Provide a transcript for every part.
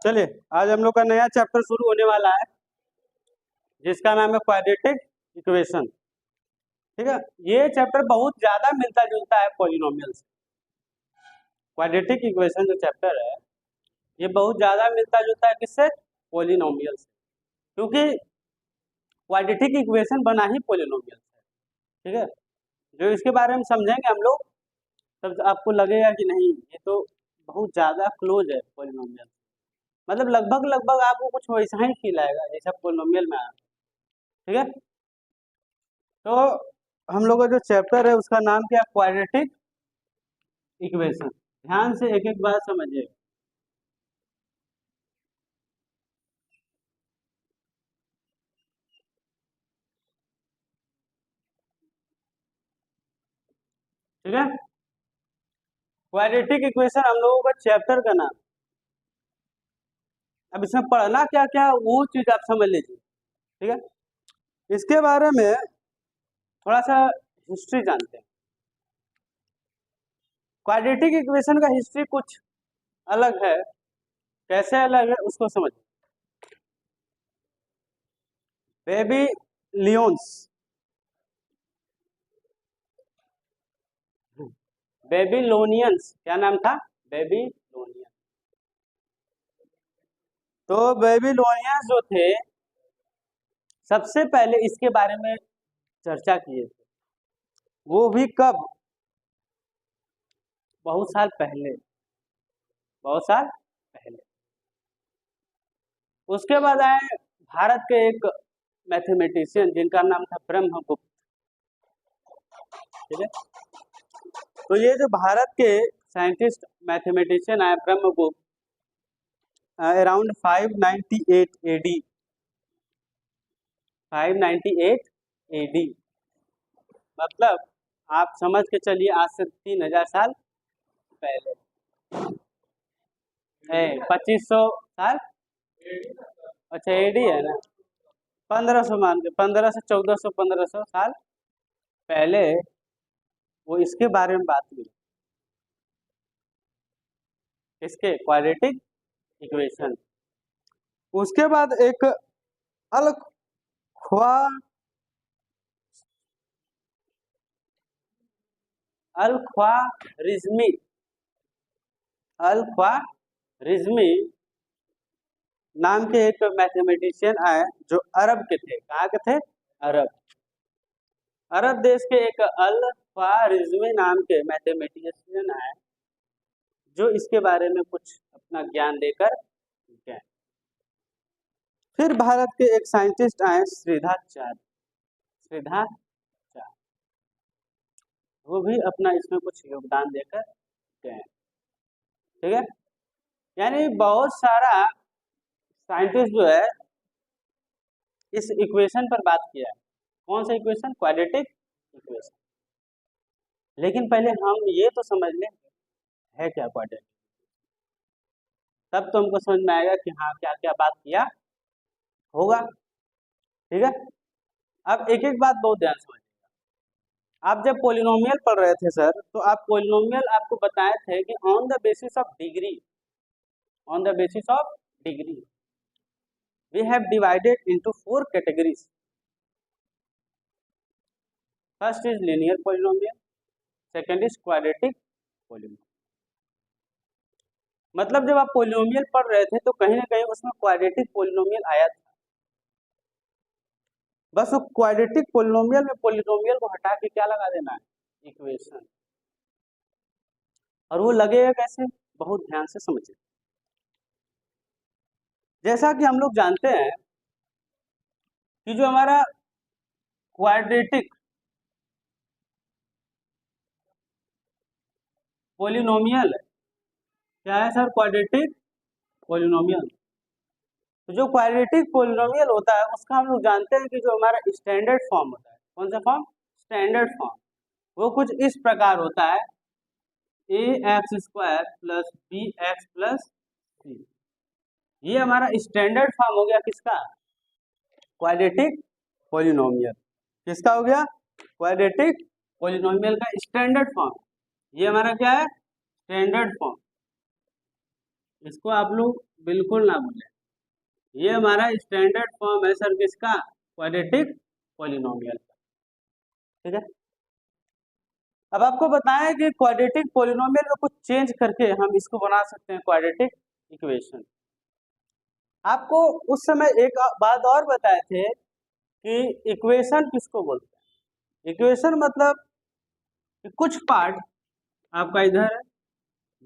चलिए आज हम लोग का नया चैप्टर शुरू होने वाला है जिसका नाम है क्वाड्रेटिक इक्वेशन। ठीक है, ये चैप्टर बहुत ज्यादा मिलता जुलता है पॉलिनोमियल से। क्वाड्रेटिक इक्वेशन जो चैप्टर है ये बहुत ज्यादा मिलता जुलता है किससे? पॉलिनोमियल से, क्योंकि क्वाड्रेटिक इक्वेशन बना ही पॉलिनोमियल से। ठीक है, जो इसके बारे में समझेंगे हम लोग तब आपको लगेगा कि नहीं ये तो बहुत ज्यादा क्लोज है पॉलिनोमियल, मतलब लगभग लगभग आपको कुछ वैसा ही फील आएगा जैसा पॉलिनोमियल में आया। ठीक है, तो हम लोग का जो चैप्टर है उसका नाम क्या है? Quadratic equation. ध्यान से एक एक बात समझिए। ठीक है, क्वाड्रेटिक इक्वेशन हम लोगों का चैप्टर का नाम। अब इसमें पढ़ना क्या क्या वो चीज आप समझ लीजिए। ठीक है, इसके बारे में थोड़ा सा हिस्ट्री जानते हैं। क्वाड्रेटिक इक्वेशन का हिस्ट्री कुछ अलग है। कैसे अलग है उसको समझिए। बेबी लियोन्स, बेबीलोनियंस, क्या नाम था? बेबीलोनियंस। तो बेबीलोनियंस जो थे सबसे पहले इसके बारे में चर्चा किए थे, वो भी कब? बहुत साल पहले, बहुत साल पहले। उसके बाद आए भारत के एक मैथमेटिशियन जिनका नाम था ब्रह्मगुप्त। ठीक है, तो ये जो भारत के साइंटिस्ट मैथमेटिशियन आए ब्रह्मगुप्त अराउंड 598 एडी, 598 एडी, मतलब आप समझ के चलिए आज से 3000 साल पहले, 2500 साल। अच्छा एडी है ना, 1500 मान के 1500 1400 1500 साल पहले वो इसके बारे में बात की, इसके क्वाड्रेटिक इक्वेशन। उसके बाद एक अल ख्वारिज्मी, अल ख्वारिज्मी नाम के एक मैथमेटिशियन आए जो अरब के थे। कहाँ के थे? अरब, अरब देश के एक अल ख्वारिज्मी नाम के मैथमेटिशियन आए जो इसके बारे में कुछ अपना ज्ञान देकर गए। फिर भारत के एक साइंटिस्ट आए श्रीधाचार्य, श्रीधाचार्य, वो भी अपना इसमें कुछ योगदान देकर गए। ठीक है, यानी बहुत सारा साइंटिस्ट जो है इस इक्वेशन पर बात किया है। कौन सा इक्वेशन? Quadratic equation. लेकिन पहले हम ये तो समझ लें है क्या क्वाड्रेटिक, तब तो हमको समझ में आएगा कि हाँ क्या क्या बात किया होगा। ठीक है, अब एक एक बात बहुत ध्यान समझिएगा। आप जब पॉलिनोमियल पढ़ रहे थे सर, तो आप पॉलिनोमियल आपको बताए थे कि on the basis of degree, on the basis of degree we have divided into 4 categories. First is linear polynomial, second is quadratic polynomial। मतलब जब आप पॉलिनोमियल पढ़ रहे थे तो कहीं ना कहीं उसमें क्वाड्रेटिक पॉलिनोमियल आया था। बस वो क्वाड्रेटिक पॉलिनोमियल में पॉलिनोमियल को हटा के क्या लगा देना है? इक्वेशन। और वो लगेगा कैसे? बहुत ध्यान से समझिए। जैसा कि हम लोग जानते हैं कि जो हमारा क्वाड्रेटिक पॉलिनोमियल है, क्या है सर? Quadratic polynomial. तो जो क्वाड्रेटिक पॉलिनोमियल होता है उसका हम लोग जानते हैं कि जो हमारा स्टैंडर्ड फॉर्म होता है, कौन सा फॉर्म? Standard form. वो कुछ इस प्रकार होता है ax² plus bx plus c। ये हमारा स्टैंडर्ड फॉर्म हो गया किसका? Quadratic polynomial. किसका हो गया? क्वाड्रेटिक पॉलिनोमियल का स्टैंडर्ड फॉर्म। ये हमारा क्या है? Standard form. इसको आप लोग बिल्कुल ना भूलें। ये हमारा स्टैंडर्ड फॉर्म है सर किसका, क्वाड्रेटिक पॉलिनोमियल का। ठीक है, अब आपको बताएं कि क्वाड्रेटिक पॉलिनोमियल में कुछ चेंज करके हम इसको बना सकते हैं क्वाड्रेटिक इक्वेशन। आपको उस समय एक बात और बताए थे कि इक्वेशन किसको बोलते हैं। इक्वेशन मतलब कि कुछ पार्ट आपका इधर है,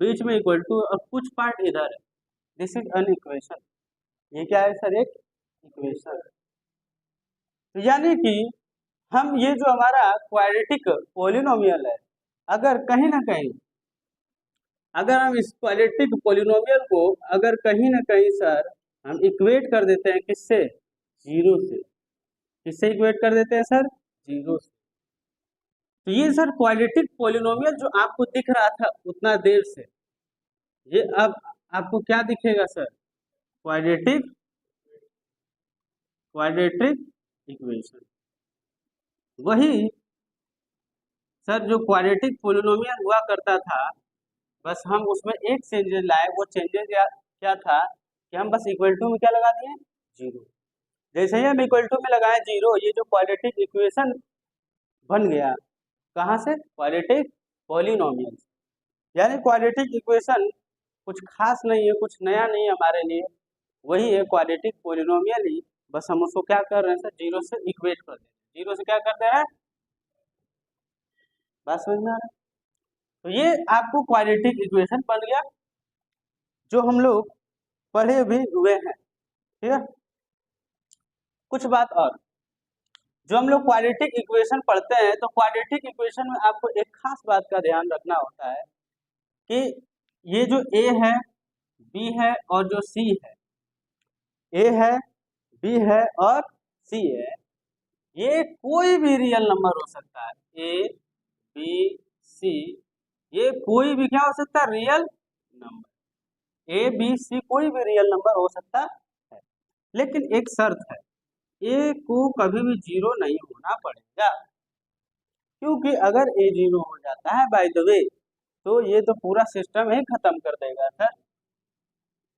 बीच में इक्वल टू, और कुछ पार्ट इधर है, दिस इज एन इक्वेशन। ये क्या है सर, एक इक्वेशन। तो यानी कि हम ये जो हमारा क्वाड्रेटिक पॉलिनोमियल है, अगर कहीं ना कहीं अगर हम इस क्वाड्रेटिक पॉलिनोमियल को अगर कहीं ना कहीं सर हम इक्वेट कर देते हैं किससे, जीरो से। किससे इक्वेट कर देते हैं सर, जीरो से। तो ये सर क्वाड्रेटिक पॉलिनोमियल जो आपको दिख रहा था उतना देर से, ये अब आपको क्या दिखेगा सर, क्वाड्रेटिक क्वाड्रेटिक इक्वेशन। वही सर जो क्वाड्रेटिक पॉलिनोमियल हुआ करता था, बस हम उसमें एक चेंजेस लाए। वो चेंजेस क्या था कि हम बस इक्वल टू में क्या लगा दिए, जीरो। जैसे ही हम इक्वल टू में लगाए जीरो, ये जो क्वाड्रेटिक इक्वेशन बन गया, कहाँ से, क्वाड्रेटिक पॉलिनोमियल। यानी क्वाड्रेटिक इक्वेशन कुछ खास नहीं है, कुछ नया नहीं है हमारे लिए, वही है क्वाड्रेटिक पॉलिनोमियल ही। बस हम उसको क्या कर रहे हैं सर, जीरो से इक्वेट कर दे रहे हैं, जीरो से क्या कर दे रहे हैं, बात समझ में आ रहा है। तो ये आपको क्वाड्रेटिक इक्वेशन बन गया, जो हम लोग पढ़े भी हुए हैं। ठीक है, कुछ बात और, जो हम लोग क्वाड्रेटिक इक्वेशन पढ़ते हैं, तो क्वाड्रेटिक इक्वेशन में आपको एक खास बात का ध्यान रखना होता है कि ये जो ए है, बी है और जो सी है, ए है, बी है और सी है, ये कोई भी रियल नंबर हो सकता है। ए, बी, सी, ये कोई भी क्या हो सकता है, रियल नंबर। ए, बी, सी कोई भी रियल नंबर हो सकता है, लेकिन एक शर्त है, ए को कभी भी जीरो नहीं होना पड़ेगा। क्योंकि अगर ए जीरो हो जाता है बाय द वे, तो ये तो पूरा सिस्टम ही खत्म कर देगा सर,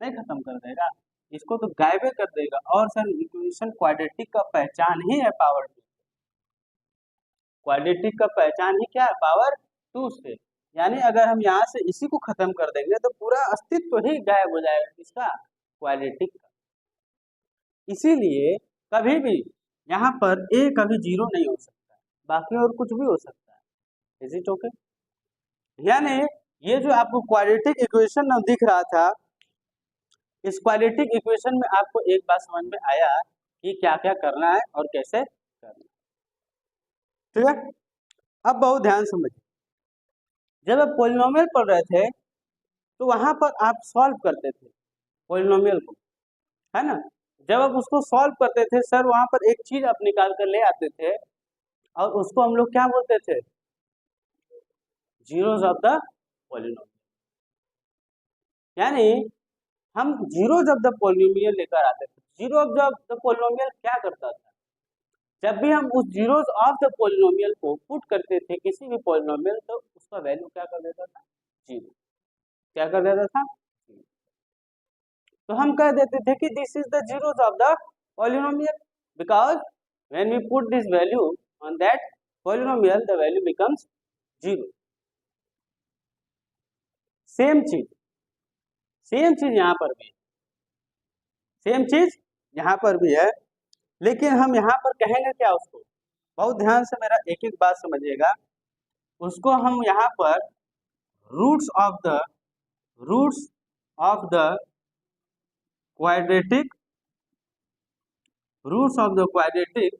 नहीं खत्म कर देगा, इसको तो गायबे कर देगा। और सर इक्वेशन क्वाड्रेटिक का पहचान ही है पावर टू। क्वाड्रेटिक का पहचान ही क्या है, पावर टू से। यानी अगर हम यहाँ से इसी को खत्म कर देंगे तो पूरा अस्तित्व ही गायब हो जाएगा किसका, क्वाड्रेटिक का। इसीलिए कभी भी यहाँ पर ए कभी जीरो नहीं हो सकता, बाकी और कुछ भी हो सकता है। Is it okay? यानी ये जो आपको क्वाड्रेटिक इक्वेशन दिख रहा था, इस क्वाड्रेटिक इक्वेशन में आपको एक बात समझ में आया कि क्या क्या करना है और कैसे करना है। ठीक है, अब बहुत ध्यान समझिए, जब आप पॉलिनोमियल पढ़ रहे थे तो वहां पर आप सॉल्व करते थे पॉलिनोमियल को, है ना। जब आप उसको सॉल्व करते थे सर, वहां पर एक चीज आप निकाल कर ले आते थे, और उसको हम लोग क्या बोलते थे, जीरोस ऑफ द पॉलिनोमियल। यानी हम जीरोस ऑफ द पॉलिनोमियल लेकर आते थे। जीरो ऑफ द पॉलिनोमियल क्या करता था, जब भी हम उस जीरोस ऑफ द पॉलिनोमियल को पुट करते थे किसी भी पॉलिनोमियल, तो उसका वैल्यू क्या कर देता था, जीरो। क्या कर देता था, तो हम कह देते थे कि this is the zeros of the polynomial, because when we put this value on that polynomial, the value becomes zero. Same चीज, सेम चीज यहाँ पर भी, सेम चीज यहाँ पर भी है, लेकिन हम यहाँ पर कहेंगे क्या उसको, बहुत ध्यान से मेरा एक एक बात समझिएगा। उसको हम यहाँ पर roots of the roots of the quadratic roots of the quadratic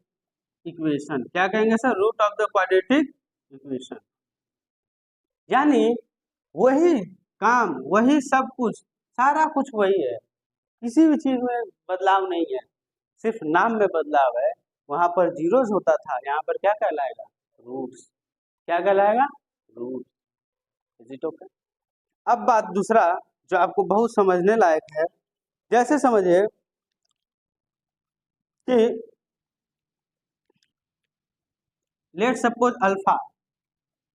equation क्या कहेंगे sir, root of the quadratic equation. यानी वही काम, वही सब कुछ, सारा कुछ वही है, किसी भी चीज में बदलाव नहीं है, सिर्फ नाम में बदलाव है। वहां पर जीरोस होता था, यहाँ पर क्या कहलाएगा, रूट्स। क्या कहलाएगा, रूट्स। Is it okay? अब बात दूसरा जो आपको बहुत समझने लायक है, जैसे समझिए कि let suppose alpha,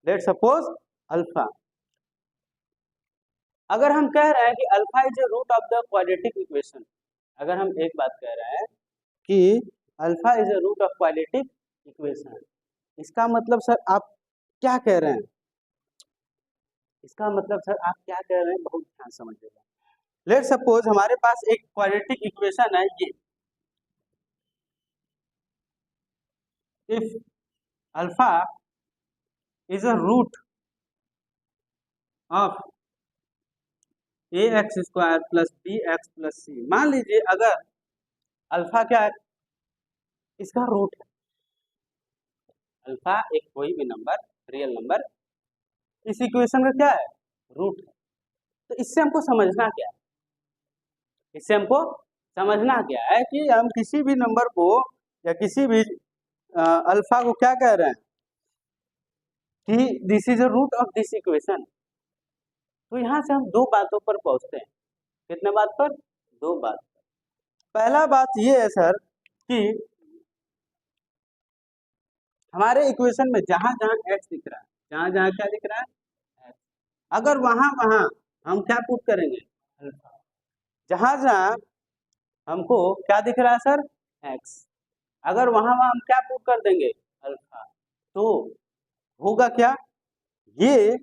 let suppose alpha, अगर हम कह रहे हैं कि alpha is a root of the quadratic equation, अगर हम एक बात कह रहे हैं कि alpha is a root of quadratic equation, इसका मतलब सर आप क्या कह रहे हैं? इसका मतलब सर आप क्या कह रहे हैं, बहुत ध्यान समझिएगा। लेट सपोज हमारे पास एक क्वाड्रेटिक इक्वेशन है ये, if alpha is a root of a x square plus b x plus c, मान लीजिए अगर अल्फा क्या है, इसका रूट है, अल्फा एक कोई भी नंबर, रियल नंबर, इस इक्वेशन का क्या है, रूट है। तो इससे हमको समझना क्या है, इससे हमको समझना क्या है कि हम किसी भी नंबर को या किसी भी अल्फा को क्या कह रहे हैं कि this is a root of this equation. तो यहाँ से हम दो बातों पर पहुंचते हैं। कितने बात पर? दो बात पर। पहला बात ये है सर कि हमारे इक्वेशन में जहां जहां एक्स दिख रहा है, जहां जहां क्या दिख रहा है, अगर वहां वहां हम क्या पुट करेंगे, अल्फा। जहां जहां हमको क्या दिख रहा है सर, एक्स, अगर वहां वहां हम क्या पुट कर देंगे, अल्फा, तो होगा क्या, ये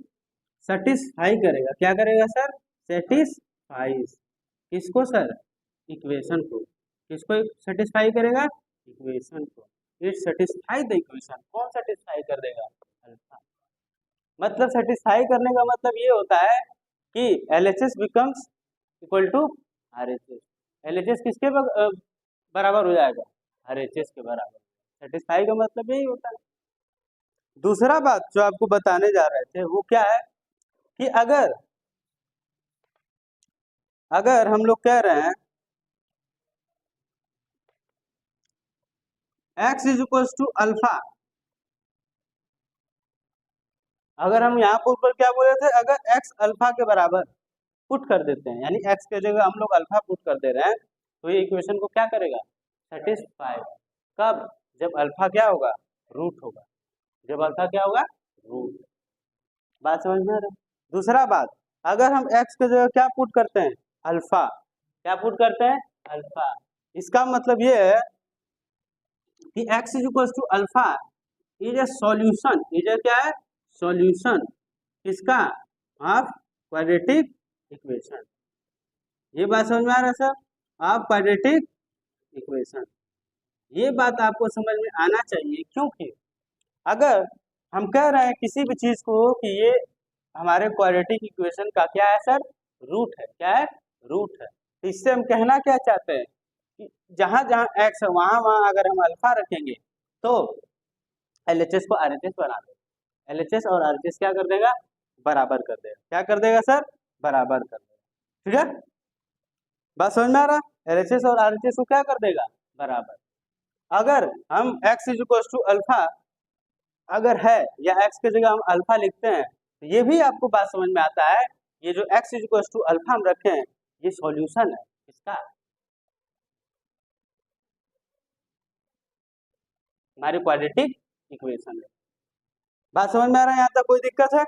सेटिस्फाई करेगा, क्या करेगा सर, सेटिस्फाइज किसको सर, इक्वेशन को। किसको सेटिस्फाई करेगा, इक्वेशन को। इट सेटिस्फाई द इक्वेशन, कौन सेटिस्फाई कर देगा, अल्फा। मतलब सेटिस्फाई करने का मतलब ये होता है कि LHS becomes equal to RHS। LHS किसके बराबर हो जाएगा, RHS के बराबर। सेटिस्फाई का मतलब यही होता है। दूसरा बात जो आपको बताने जा रहे थे वो क्या है कि अगर अगर हम लोग कह रहे हैं x is equal to alpha, अगर हम यहाँ पर ऊपर क्या बोले थे, अगर x अल्फा के बराबर पुट कर देते हैं, यानी x के जगह हम लोग अल्फा पुट कर दे रहे हैं, तो ये इक्वेशन को क्या करेगा, सेटिस्फाई। कब, जब अल्फा क्या होगा, रूट होगा। जब अल्फा क्या होगा, रूट। बात समझ में आ रहा है? दूसरा बात, अगर हम x के जगह क्या पुट करते हैं, अल्फा, क्या पुट करते हैं, अल्फा, इसका मतलब ये है कि x is equal to alpha is a solution, is a क्या है, सॉल्यूशन किसका, ऑफ क्वाड्रेटिक इक्वेशन। ये बात समझ में आ रहा है सर, ऑफ क्वाड्रेटिक इक्वेशन। ये बात आपको समझ में आना चाहिए, क्योंकि अगर हम कह रहे हैं किसी भी चीज को कि ये हमारे क्वाड्रेटिक इक्वेशन का क्या है सर, रूट है, क्या है, रूट है, तो इससे हम कहना क्या चाहते हैं कि जहां जहां x है वहां वहां अगर हम अल्फा रखेंगे तो LHS को RHS बना देगा। LHS और RHS क्या कर देगा, बराबर कर देगा। क्या कर देगा सर, बराबर कर देगा। ठीक है, बात समझ में आ रहा है, LHS और RHS को क्या कर देगा, बराबर। अगर हम x is equal to alpha अगर है या x के जगह हम अल्फा लिखते हैं, तो ये भी आपको बात समझ में आता है, ये जो x is equal to alpha हम रखे हैं ये सॉल्यूशन है इसका, हमारी क्वाड्रेटिक इक्वेशन है। बात समझ में आ रहा है, यहाँ तक कोई दिक्कत है?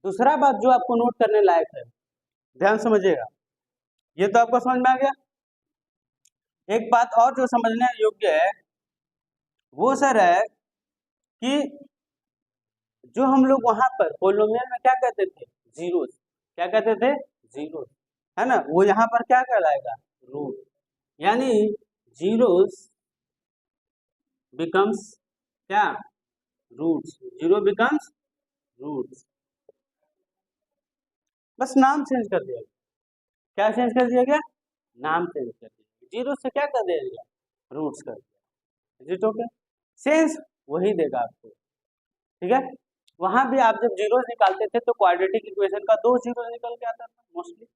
दूसरा बात जो आपको नोट करने लायक है, ध्यान समझिएगा, ये तो आपको समझ में आ गया। एक बात और जो समझने योग्य है वो सर है कि जो हम लोग वहां पर पोलिनोमियल में क्या कहते थे, जीरोस, क्या कहते थे, जीरोस, है ना, वो यहाँ पर क्या कहलाएगा, रूट। यानी जीरोस बिकम्स क्या, रूट्स, जीरो बिकम्स रूट्स। बस नाम चेंज कर दिया, क्या चेंज कर दिया गया, नाम चेंज कर दिया, जीरो से क्या कर दिया गया, रूट्स कर दिया। इज इट ओके, सेंस वही देगा आपको। ठीक है, वहां भी आप जब जीरो निकालते थे तो क्वाड्रेटिक इक्वेशन का दो जीरो निकल के आता था मोस्टली।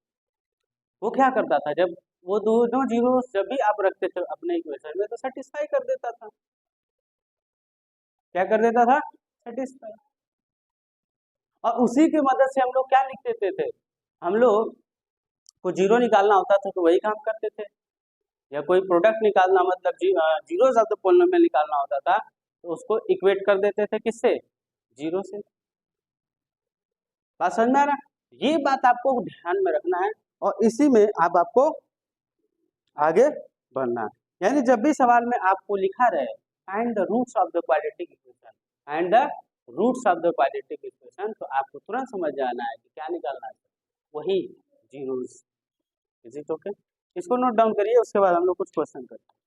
वो क्या करता था, जब वो दो जीरो जब भी आप रखते थे अपने इक्वेशन में तो सेटिस्फाई कर देता था, क्या कर देता था, सेटिस्फाई। और उसी की मदद से हम लोग क्या लिख देते थे, हम लोग को जीरो निकालना होता था तो वही काम करते थे, या कोई प्रोडक्ट निकालना मतलब जीरोस ऑफ द पॉलिनोमियल निकालना होता था तो उसको इक्वेट कर देते थे किससे, जीरो से। बात समझ में आ रहा है? ये बात आपको ध्यान में रखना है और इसी में अब आपको आगे बढ़ना है। यानी जब भी सवाल में आपको लिखा रहे find the roots of the quadratic equation, find the roots of the quadratic equation, तो आपको तुरंत समझ जाना है कि क्या निकालना है, वही जीरोस। Is it okay? इसको नोट डाउन करिए, उसके बाद हम लोग कुछ क्वेश्चन करते हैं।